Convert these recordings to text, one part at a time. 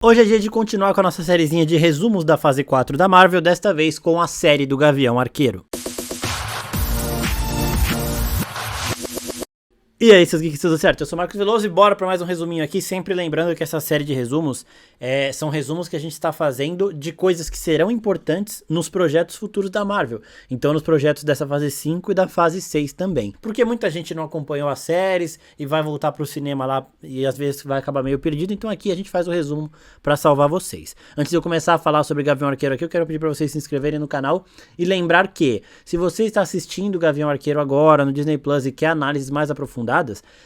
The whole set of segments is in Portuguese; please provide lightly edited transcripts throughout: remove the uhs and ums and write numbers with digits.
Hoje é dia de continuar com a nossa sériezinha de resumos da fase 4 da Marvel, desta vez com a série do Gavião Arqueiro. E aí, seus geeks, tudo certo? Eu sou o Marcos Veloso e bora para mais um resuminho aqui, sempre lembrando que essa série de resumos são resumos que a gente está fazendo de coisas que serão importantes nos projetos futuros da Marvel. Então nos projetos dessa fase 5 e da fase 6 também. Porque muita gente não acompanhou as séries e vai voltar pro cinema lá e às vezes vai acabar meio perdido, então aqui a gente faz o resumo para salvar vocês. Antes de eu começar a falar sobre Gavião Arqueiro aqui, eu quero pedir para vocês se inscreverem no canal e lembrar que, se você está assistindo Gavião Arqueiro agora no Disney Plus e quer análises mais aprofundadas,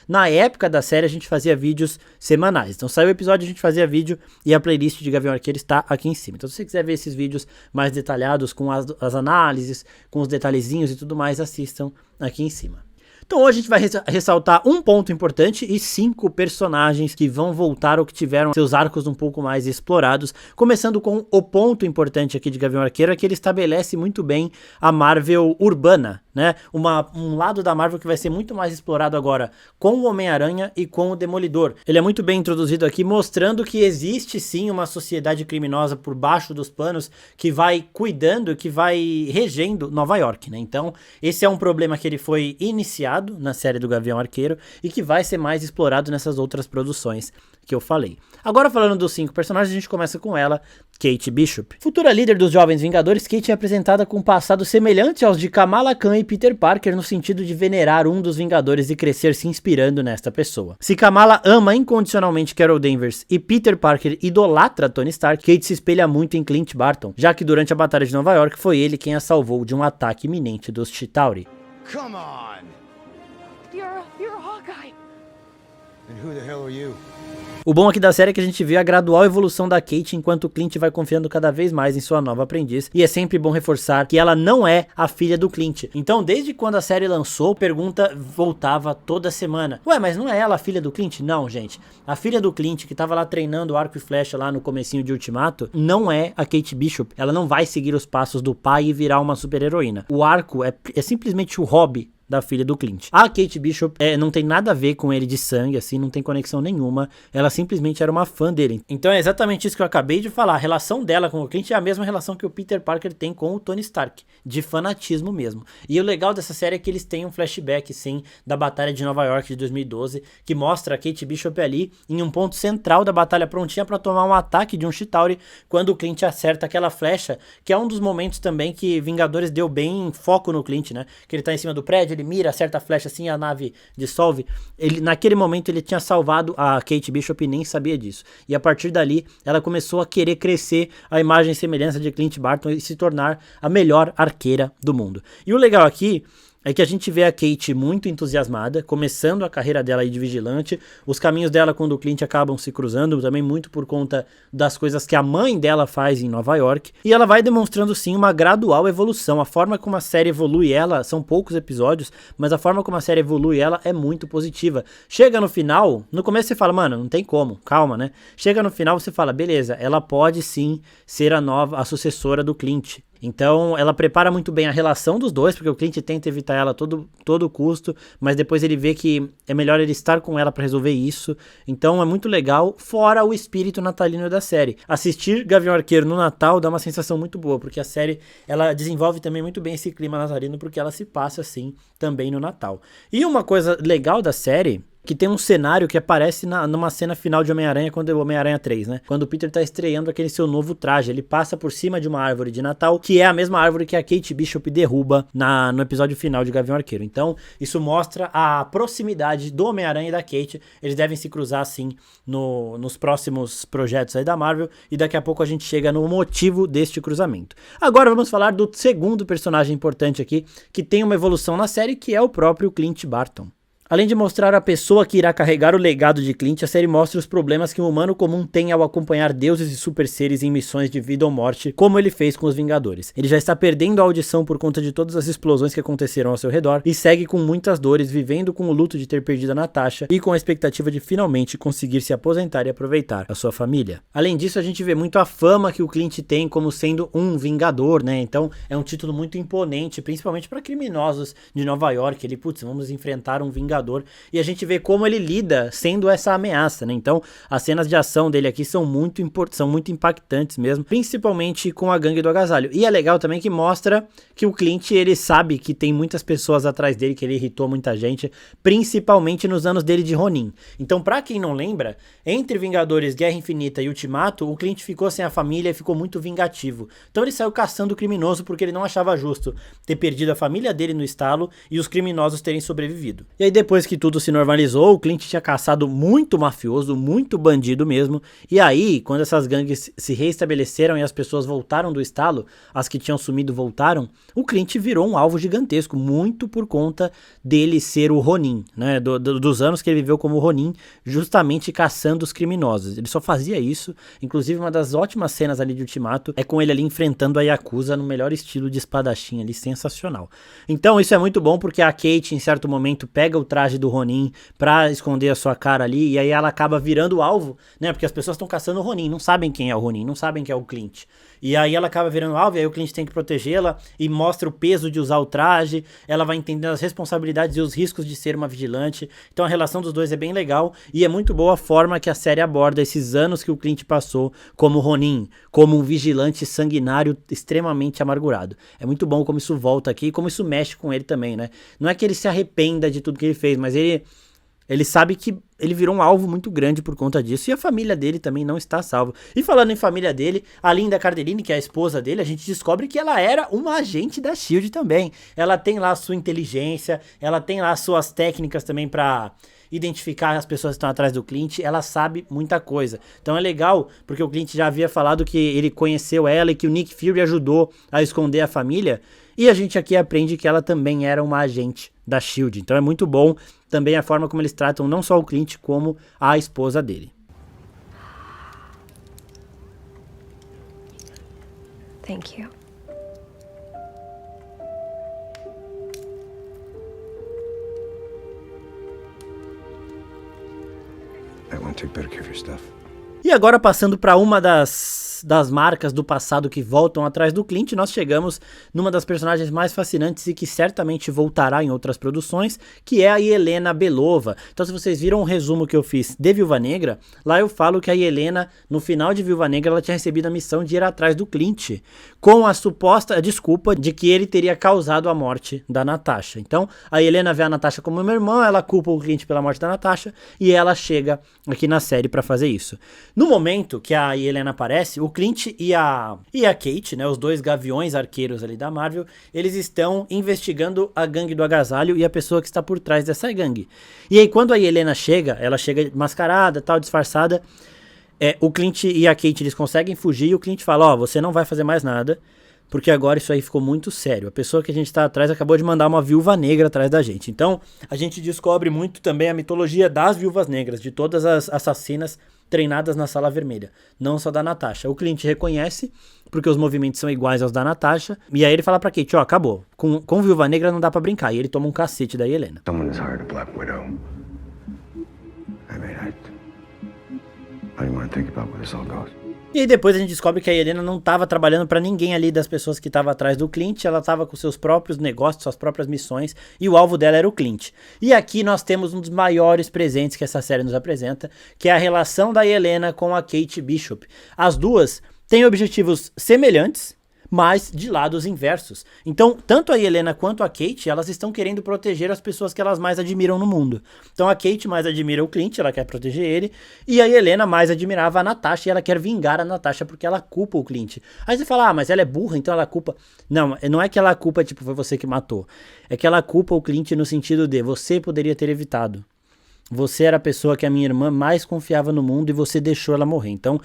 na época da série a gente fazia vídeos semanais. Então saiu o episódio, a gente fazia vídeo e a playlist de Gavião Arqueiro está aqui em cima. Então se você quiser ver esses vídeos mais detalhados com as análises, com os detalhezinhos e tudo mais, assistam aqui em cima. Então hoje a gente vai ressaltar um ponto importante e 5 personagens que vão voltar ou que tiveram seus arcos um pouco mais explorados, começando com o ponto importante aqui de Gavião Arqueiro, é que ele estabelece muito bem a Marvel urbana, né? Um lado da Marvel que vai ser muito mais explorado agora com o Homem-Aranha e com o Demolidor. Ele é muito bem introduzido aqui, mostrando que existe sim uma sociedade criminosa por baixo dos panos que vai cuidando, que vai regendo Nova York, né? Então esse é um problema que ele foi iniciado na série do Gavião Arqueiro e que vai ser mais explorado nessas outras produções que eu falei. Agora, falando dos 5 personagens, a gente começa com ela, Kate Bishop. Futura líder dos Jovens Vingadores, Kate é apresentada com um passado semelhante aos de Kamala Khan e Peter Parker, no sentido de venerar um dos Vingadores e crescer se inspirando nesta pessoa. Se Kamala ama incondicionalmente Carol Danvers e Peter Parker idolatra Tony Stark, Kate se espelha muito em Clint Barton, já que durante a Batalha de Nova York foi ele quem a salvou de um ataque iminente dos Chitauri. Come on! You're a Hawkeye. And who the hell are you? O bom aqui da série é que a gente vê a gradual evolução da Kate enquanto o Clint vai confiando cada vez mais em sua nova aprendiz, e é sempre bom reforçar que ela não é a filha do Clint. Então, desde quando a série lançou, a pergunta voltava toda semana: ué, mas não é ela a filha do Clint? Não, gente. A filha do Clint, que tava lá treinando arco e flecha lá no comecinho de Ultimato, não é a Kate Bishop. Ela não vai seguir os passos do pai e virar uma super-heroína. O arco é simplesmente o hobby da filha do Clint. A Kate Bishop não tem nada a ver com ele de sangue, assim, não tem conexão nenhuma. Ela simplesmente era uma fã dele. Então é exatamente isso que eu acabei de falar. A relação dela com o Clint é a mesma relação que o Peter Parker tem com o Tony Stark, de fanatismo mesmo. E o legal dessa série é que eles têm um flashback, sim, da Batalha de Nova York de 2012, que mostra a Kate Bishop ali em um ponto central da batalha, prontinha pra tomar um ataque de um Chitauri, quando o Clint acerta aquela flecha, que é um dos momentos também que Vingadores deu bem foco no Clint, né? Que ele tá em cima do prédio, ele mira, acerta a flecha assim, a nave dissolve. Naquele momento ele tinha salvado a Kate Bishop e nem sabia disso. E a partir dali ela começou a querer crescer a imagem e semelhança de Clint Barton e se tornar a melhor arqueira do mundo. E o legal aqui é que a gente vê a Kate muito entusiasmada, começando a carreira dela aí de vigilante. Os caminhos dela com o do Clint acabam se cruzando, também muito por conta das coisas que a mãe dela faz em Nova York. E ela vai demonstrando sim uma gradual evolução. A forma como a série evolui ela, são poucos episódios, mas a forma como a série evolui ela é muito positiva. Chega no final, no começo você fala, mano, não tem como, calma, né? Chega no final você fala, beleza, ela pode sim ser a sucessora do Clint. Então ela prepara muito bem a relação dos dois, porque o Clint tenta evitar ela a todo custo, mas depois ele vê que é melhor ele estar com ela pra resolver isso. Então é muito legal, fora o espírito natalino da série. Assistir Gavião Arqueiro no Natal dá uma sensação muito boa, porque a série ela desenvolve também muito bem esse clima natalino, porque ela se passa assim também no Natal. E uma coisa legal da série, que tem um cenário que aparece numa cena final de Homem-Aranha, quando o Homem-Aranha 3, né? Quando o Peter tá estreando aquele seu novo traje, ele passa por cima de uma árvore de Natal, que é a mesma árvore que a Kate Bishop derruba no episódio final de Gavião Arqueiro. Então, isso mostra a proximidade do Homem-Aranha e da Kate. Eles devem se cruzar, assim, nos próximos projetos aí da Marvel, e daqui a pouco a gente chega no motivo deste cruzamento. Agora vamos falar do segundo personagem importante aqui, que tem uma evolução na série, que é o próprio Clint Barton. Além de mostrar a pessoa que irá carregar o legado de Clint, a série mostra os problemas que um humano comum tem ao acompanhar deuses e super seres em missões de vida ou morte, como ele fez com os Vingadores. Ele já está perdendo a audição por conta de todas as explosões que aconteceram ao seu redor e segue com muitas dores, vivendo com o luto de ter perdido a Natasha e com a expectativa de finalmente conseguir se aposentar e aproveitar a sua família. Além disso, a gente vê muito a fama que o Clint tem como sendo um Vingador, né? Então é um título muito imponente, principalmente para criminosos de Nova York. Ele, putz, vamos enfrentar um Vingador elevador, e a gente vê como ele lida sendo essa ameaça, né? Então, as cenas de ação dele aqui são muito impactantes mesmo, principalmente com a gangue do agasalho. E é legal também que mostra que o Clint, ele sabe que tem muitas pessoas atrás dele, que ele irritou muita gente, principalmente nos anos dele de Ronin. Então, pra quem não lembra, entre Vingadores, Guerra Infinita e Ultimato, o Clint ficou sem a família e ficou muito vingativo. Então ele saiu caçando o criminoso porque ele não achava justo ter perdido a família dele no estalo e os criminosos terem sobrevivido. E aí depois que tudo se normalizou, o Clint tinha caçado muito mafioso, muito bandido mesmo, e aí, quando essas gangues se reestabeleceram e as pessoas voltaram do estalo, as que tinham sumido voltaram, o Clint virou um alvo gigantesco, muito por conta dele ser o Ronin, né, dos anos que ele viveu como Ronin, justamente caçando os criminosos. Ele só fazia isso, inclusive uma das ótimas cenas ali de Ultimato é com ele ali enfrentando a Yakuza no melhor estilo de espadachim ali, sensacional. Então isso é muito bom porque a Kate em certo momento pega o traje do Ronin pra esconder a sua cara ali, e aí ela acaba virando o alvo, né, porque as pessoas estão caçando o Ronin, não sabem quem é o Ronin, não sabem quem é o Clint. E aí ela acaba virando alvo, e aí o Clint tem que protegê-la e mostra o peso de usar o traje, ela vai entendendo as responsabilidades e os riscos de ser uma vigilante. Então a relação dos dois é bem legal, e é muito boa a forma que a série aborda esses anos que o Clint passou como Ronin, como um vigilante sanguinário extremamente amargurado. É muito bom como isso volta aqui e como isso mexe com ele também, né? Não é que ele se arrependa de tudo que ele fez, mas ele sabe que ele virou um alvo muito grande por conta disso, e a família dele também não está salva. E falando em família dele, a Linda Cardellini, que é a esposa dele, a gente descobre que ela era uma agente da SHIELD também. Ela tem lá a sua inteligência, ela tem lá as suas técnicas também pra identificar as pessoas que estão atrás do Clint, ela sabe muita coisa. Então é legal, porque o Clint já havia falado que ele conheceu ela e que o Nick Fury ajudou a esconder a família, e a gente aqui aprende que ela também era uma agente da SHIELD. Então é muito bom também a forma como eles tratam não só o Clint, como a esposa dele. Thank you. I want to take better care of your stuff. E agora, passando para uma das marcas do passado que voltam atrás do Clint, nós chegamos numa das personagens mais fascinantes e que certamente voltará em outras produções, que é a Yelena Belova. Então, se vocês viram o resumo que eu fiz de Viúva Negra, lá eu falo que a Yelena, no final de Viúva Negra, ela tinha recebido a missão de ir atrás do Clint, com a suposta desculpa de que ele teria causado a morte da Natasha. Então, a Yelena vê a Natasha como uma irmã, ela culpa o Clint pela morte da Natasha, e ela chega aqui na série para fazer isso. No momento que a Yelena aparece, o Clint e a Kate, né, os dois gaviões arqueiros ali da Marvel, eles estão investigando a gangue do agasalho e a pessoa que está por trás dessa gangue. E aí quando a Yelena chega, ela chega mascarada, tal, disfarçada, o Clint e a Kate, eles conseguem fugir, e o Clint fala, você não vai fazer mais nada, porque agora isso aí ficou muito sério. A pessoa que a gente tá atrás acabou de mandar uma viúva negra atrás da gente. Então, a gente descobre muito também a mitologia das viúvas negras, de todas as assassinas treinadas na Sala Vermelha, não só da Natasha. O Clint reconhece, porque os movimentos são iguais aos da Natasha, e aí ele fala pra Kate, acabou. Com viúva negra não dá pra brincar, e ele toma um cacete da Yelena. Someone has hired a Black Widow. I don't want to think about where this all goes. E aí depois a gente descobre que a Yelena não estava trabalhando para ninguém ali das pessoas que estavam atrás do Clint, ela estava com seus próprios negócios, suas próprias missões, e o alvo dela era o Clint. E aqui nós temos um dos maiores presentes que essa série nos apresenta, que é a relação da Yelena com a Kate Bishop. As duas têm objetivos semelhantes, mas de lados inversos. Então, tanto a Yelena quanto a Kate, elas estão querendo proteger as pessoas que elas mais admiram no mundo. Então, a Kate mais admira o Clint, ela quer proteger ele, e a Yelena mais admirava a Natasha, e ela quer vingar a Natasha porque ela culpa o Clint. Aí você fala, mas ela é burra, então ela culpa... Não é que ela culpa, tipo, foi você que matou. É que ela culpa o Clint no sentido de, você poderia ter evitado. Você era a pessoa que a minha irmã mais confiava no mundo e você deixou ela morrer. Então,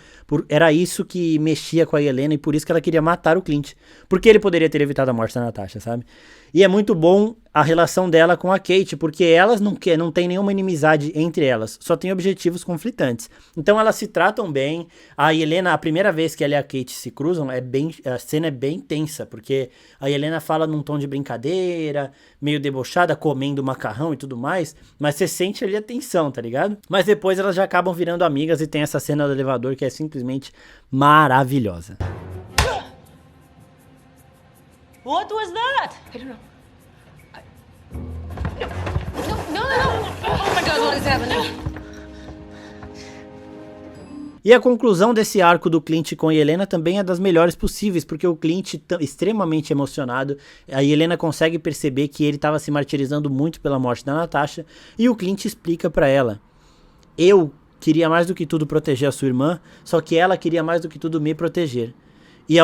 era isso que mexia com a Yelena e por isso que ela queria matar o Clint. Porque ele poderia ter evitado a morte da Natasha, sabe? E é muito bom a relação dela com a Kate, porque elas não tem nenhuma inimizade entre elas, só tem objetivos conflitantes. Então elas se tratam bem. A Yelena, a primeira vez que ela e a Kate se cruzam, a cena é bem tensa, porque a Yelena fala num tom de brincadeira, meio debochada, comendo macarrão e tudo mais, mas você sente ali a tensão, tá ligado? Mas depois elas já acabam virando amigas e tem essa cena do elevador que é simplesmente maravilhosa. What was that? I don't know. No. knows what is happening. E a conclusão desse arco do Clint com a Yelena também é das melhores possíveis, porque o Clint, extremamente emocionado, a Yelena consegue perceber que ele estava se martirizando muito pela morte da Natasha, e o Clint explica pra ela: eu queria mais do que tudo proteger a sua irmã, só que ela queria mais do que tudo me proteger. E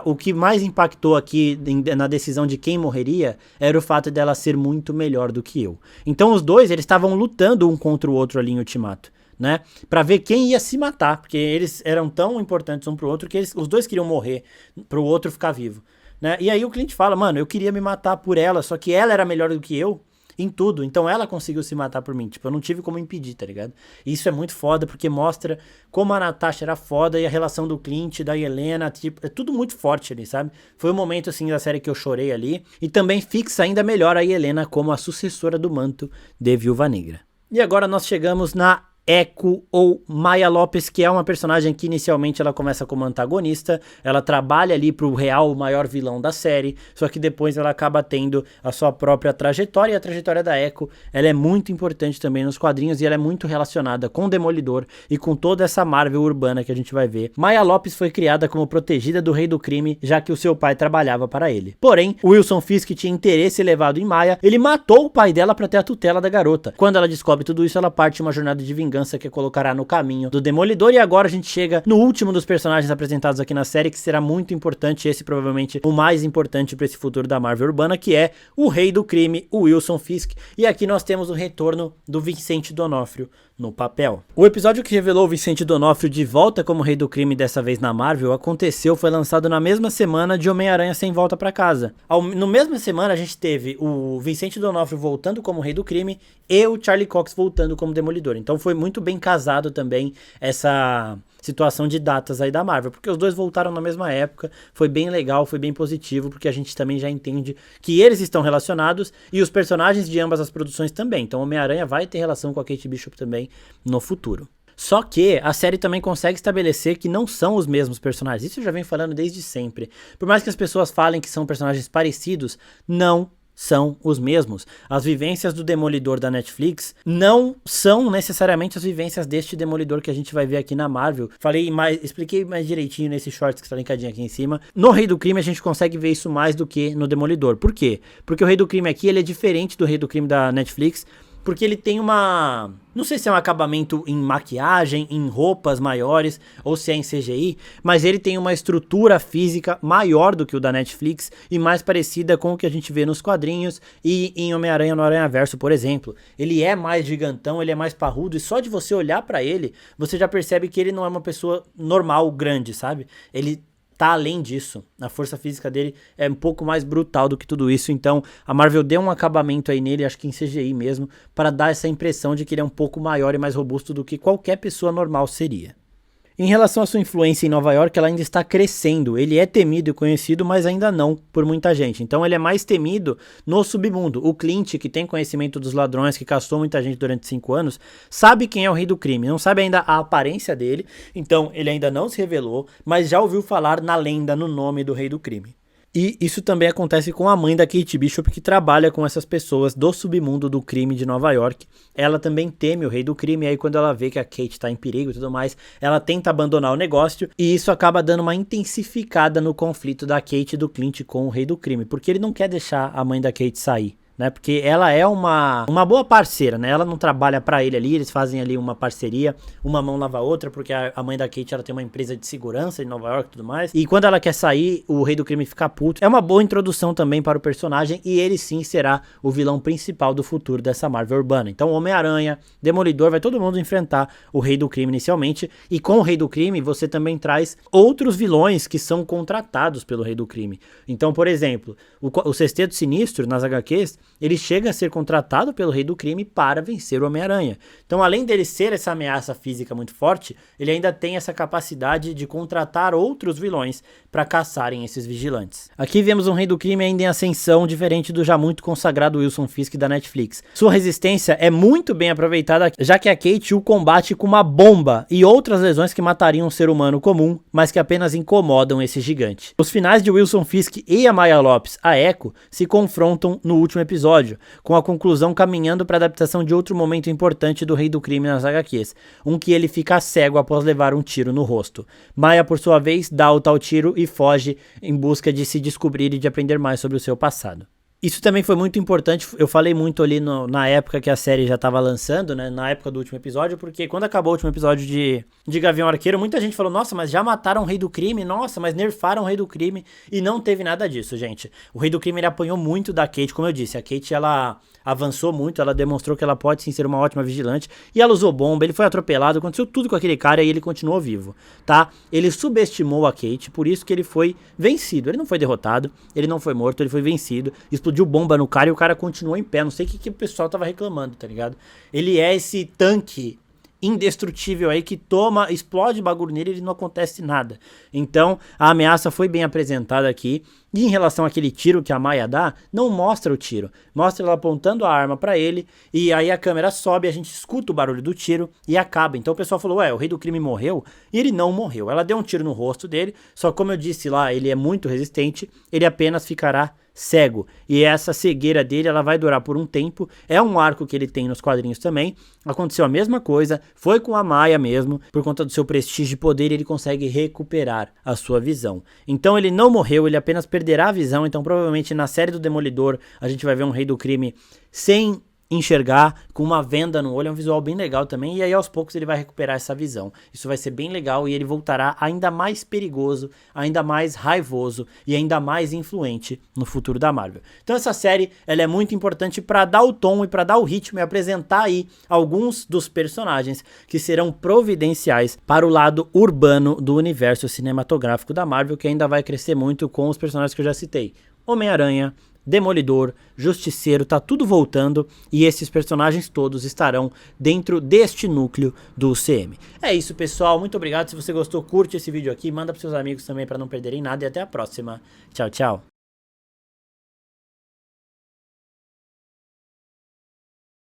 o que mais impactou aqui na decisão de quem morreria era o fato dela ser muito melhor do que eu. Então os dois, eles estavam lutando um contra o outro ali em Ultimato, né? Pra ver quem ia se matar, porque eles eram tão importantes um pro outro que os dois queriam morrer pro outro ficar vivo, né? E aí o Clint fala: mano, eu queria me matar por ela, só que ela era melhor do que eu em tudo, então ela conseguiu se matar por mim, tipo, eu não tive como impedir, tá ligado? E isso é muito foda, porque mostra como a Natasha era foda e a relação do Clint, da Yelena, tipo, é tudo muito forte ali, sabe? Foi um momento, assim, da série que eu chorei ali, e também fixa ainda melhor a Yelena como a sucessora do manto de Viúva Negra. E agora nós chegamos na Echo, ou Maya Lopes, que é uma personagem que inicialmente ela começa como antagonista, ela trabalha ali pro real maior vilão da série, só que depois ela acaba tendo a sua própria trajetória, e a trajetória da Echo, ela é muito importante também nos quadrinhos, e ela é muito relacionada com o Demolidor e com toda essa Marvel urbana que a gente vai ver. Maya Lopes foi criada como protegida do Rei do Crime, já que o seu pai trabalhava para ele. Porém, o Wilson Fisk tinha interesse elevado em Maya, ele matou o pai dela para ter a tutela da garota. Quando ela descobre tudo isso, ela parte uma jornada de vingança que colocará no caminho do Demolidor. E agora a gente chega no último dos personagens apresentados aqui na série, que será muito importante, esse provavelmente o mais importante para esse futuro da Marvel urbana, que é o Rei do Crime, o Wilson Fisk. E aqui nós temos o retorno do Vicente D'Onofrio no papel. O episódio que revelou o Vicente D'Onofrio de volta como Rei do Crime, dessa vez na Marvel, foi lançado na mesma semana de Homem-Aranha Sem Volta pra Casa. No mesma semana a gente teve o Vicente D'Onofrio voltando como Rei do Crime e o Charlie Cox voltando como Demolidor. Então foi muito bem casado também essa situação de datas aí da Marvel, porque os dois voltaram na mesma época, foi bem legal, foi bem positivo, porque a gente também já entende que eles estão relacionados e os personagens de ambas as produções também. Então Homem-Aranha vai ter relação com a Kate Bishop também no futuro. Só que a série também consegue estabelecer que não são os mesmos personagens. Isso eu já venho falando desde sempre. Por mais que as pessoas falem que são personagens parecidos, não são os mesmos. As vivências do Demolidor da Netflix não são necessariamente as vivências deste Demolidor que a gente vai ver aqui na Marvel. Expliquei mais direitinho nesse short que está linkadinho aqui em cima. No Rei do Crime a gente consegue ver isso mais do que no Demolidor. Por quê? Porque o Rei do Crime aqui, ele é diferente do Rei do Crime da Netflix, porque ele tem não sei se é um acabamento em maquiagem, em roupas maiores, ou se é em CGI, mas ele tem uma estrutura física maior do que o da Netflix e mais parecida com o que a gente vê nos quadrinhos e em Homem-Aranha no Aranhaverso, por exemplo. Ele é mais gigantão, ele é mais parrudo, e só de você olhar pra ele, você já percebe que ele não é uma pessoa normal, grande, sabe? Ele tá além disso, a força física dele é um pouco mais brutal do que tudo isso, então a Marvel deu um acabamento aí nele, acho que em CGI mesmo, para dar essa impressão de que ele é um pouco maior e mais robusto do que qualquer pessoa normal seria. Em relação à sua influência em Nova York, ela ainda está crescendo. Ele é temido e conhecido, mas ainda não por muita gente. Então ele é mais temido no submundo. O Clint, que tem conhecimento dos ladrões, que caçou muita gente durante 5 anos, sabe quem é o Rei do Crime. Não sabe ainda a aparência dele, então ele ainda não se revelou, mas já ouviu falar na lenda, no nome do Rei do Crime. E isso também acontece com a mãe da Kate Bishop, que trabalha com essas pessoas do submundo do crime de Nova York. Ela também teme o Rei do Crime, e aí quando ela vê que a Kate tá em perigo e tudo mais, ela tenta abandonar o negócio, e isso acaba dando uma intensificada no conflito da Kate e do Clint com o Rei do Crime, porque ele não quer deixar a mãe da Kate sair, né? Porque ela é uma boa parceira, né? Ela não trabalha pra ele ali, eles fazem ali uma parceria, uma mão lava a outra, porque a mãe da Kate, ela tem uma empresa de segurança em Nova York e tudo mais, e quando ela quer sair, o Rei do Crime fica puto. É uma boa introdução também para o personagem, e ele sim será o vilão principal do futuro dessa Marvel urbana. Então Homem-Aranha, Demolidor, vai todo mundo enfrentar o Rei do Crime inicialmente, e com o Rei do Crime você também traz outros vilões que são contratados pelo Rei do Crime. Então, por exemplo, o Sexteto Sinistro nas HQs, ele chega a ser contratado pelo Rei do Crime para vencer o Homem-Aranha. Então, além dele ser essa ameaça física muito forte, ele ainda tem essa capacidade de contratar outros vilões para caçarem esses vigilantes. Aqui vemos um Rei do Crime ainda em ascensão, diferente do já muito consagrado Wilson Fisk da Netflix. Sua resistência é muito bem aproveitada, já que a Kate o combate com uma bomba e outras lesões que matariam um ser humano comum, mas que apenas incomodam esse gigante. Os finais de Wilson Fisk e a Maya Lopes, a Echo, se confrontam no último episódio episódio, com a conclusão caminhando para a adaptação de outro momento importante do Rei do Crime nas HQs, um que ele fica cego após levar um tiro no rosto. Maya, por sua vez, dá o tal tiro e foge em busca de se descobrir e de aprender mais sobre o seu passado. Isso também foi muito importante, eu falei muito ali na época que a série já tava lançando, né, na época do último episódio, porque quando acabou o último episódio de Gavião Arqueiro, muita gente falou, nossa, mas já mataram o Rei do Crime, nossa, mas nerfaram o Rei do Crime, e não teve nada disso, gente. O Rei do Crime, ele apanhou muito da Kate, como eu disse, a Kate, ela avançou muito, ela demonstrou que ela pode sim ser uma ótima vigilante, e ela usou bomba, ele foi atropelado, aconteceu tudo com aquele cara e ele continuou vivo, tá? Ele subestimou a Kate, por isso que ele foi vencido, ele não foi derrotado, ele não foi morto, ele foi vencido, explodiu bomba no cara e o cara continuou em pé, não sei o que o pessoal tava reclamando, tá ligado? Ele é esse tanque indestrutível aí que explode bagulho nele e não acontece nada. Então, a ameaça foi bem apresentada aqui. E em relação àquele tiro que a Maya dá, não mostra o tiro. Mostra ela apontando a arma pra ele e aí a câmera sobe, a gente escuta o barulho do tiro e acaba. Então o pessoal falou, ué, o Rei do Crime morreu? E ele não morreu. Ela deu um tiro no rosto dele, só como eu disse lá, ele é muito resistente, ele apenas ficará cego. E essa cegueira dele, ela vai durar por um tempo. É um arco que ele tem nos quadrinhos também. Aconteceu a mesma coisa, foi com a Maya mesmo, por conta do seu prestígio e poder, ele consegue recuperar a sua visão. Então ele não morreu, ele apenas perderá a visão. Então provavelmente na série do Demolidor a gente vai ver um Rei do Crime sem enxergar, com uma venda no olho, é um visual bem legal também, e aí aos poucos ele vai recuperar essa visão. Isso vai ser bem legal e ele voltará ainda mais perigoso, ainda mais raivoso e ainda mais influente no futuro da Marvel. Então essa série, ela é muito importante para dar o tom e para dar o ritmo e apresentar aí alguns dos personagens que serão providenciais para o lado urbano do universo cinematográfico da Marvel, que ainda vai crescer muito com os personagens que eu já citei. Homem-Aranha, Demolidor, Justiceiro, tá tudo voltando e esses personagens todos estarão dentro deste núcleo do UCM. É isso, pessoal, muito obrigado. Se você gostou, curte esse vídeo aqui, manda pros seus amigos também para não perderem nada e até a próxima. Tchau, tchau.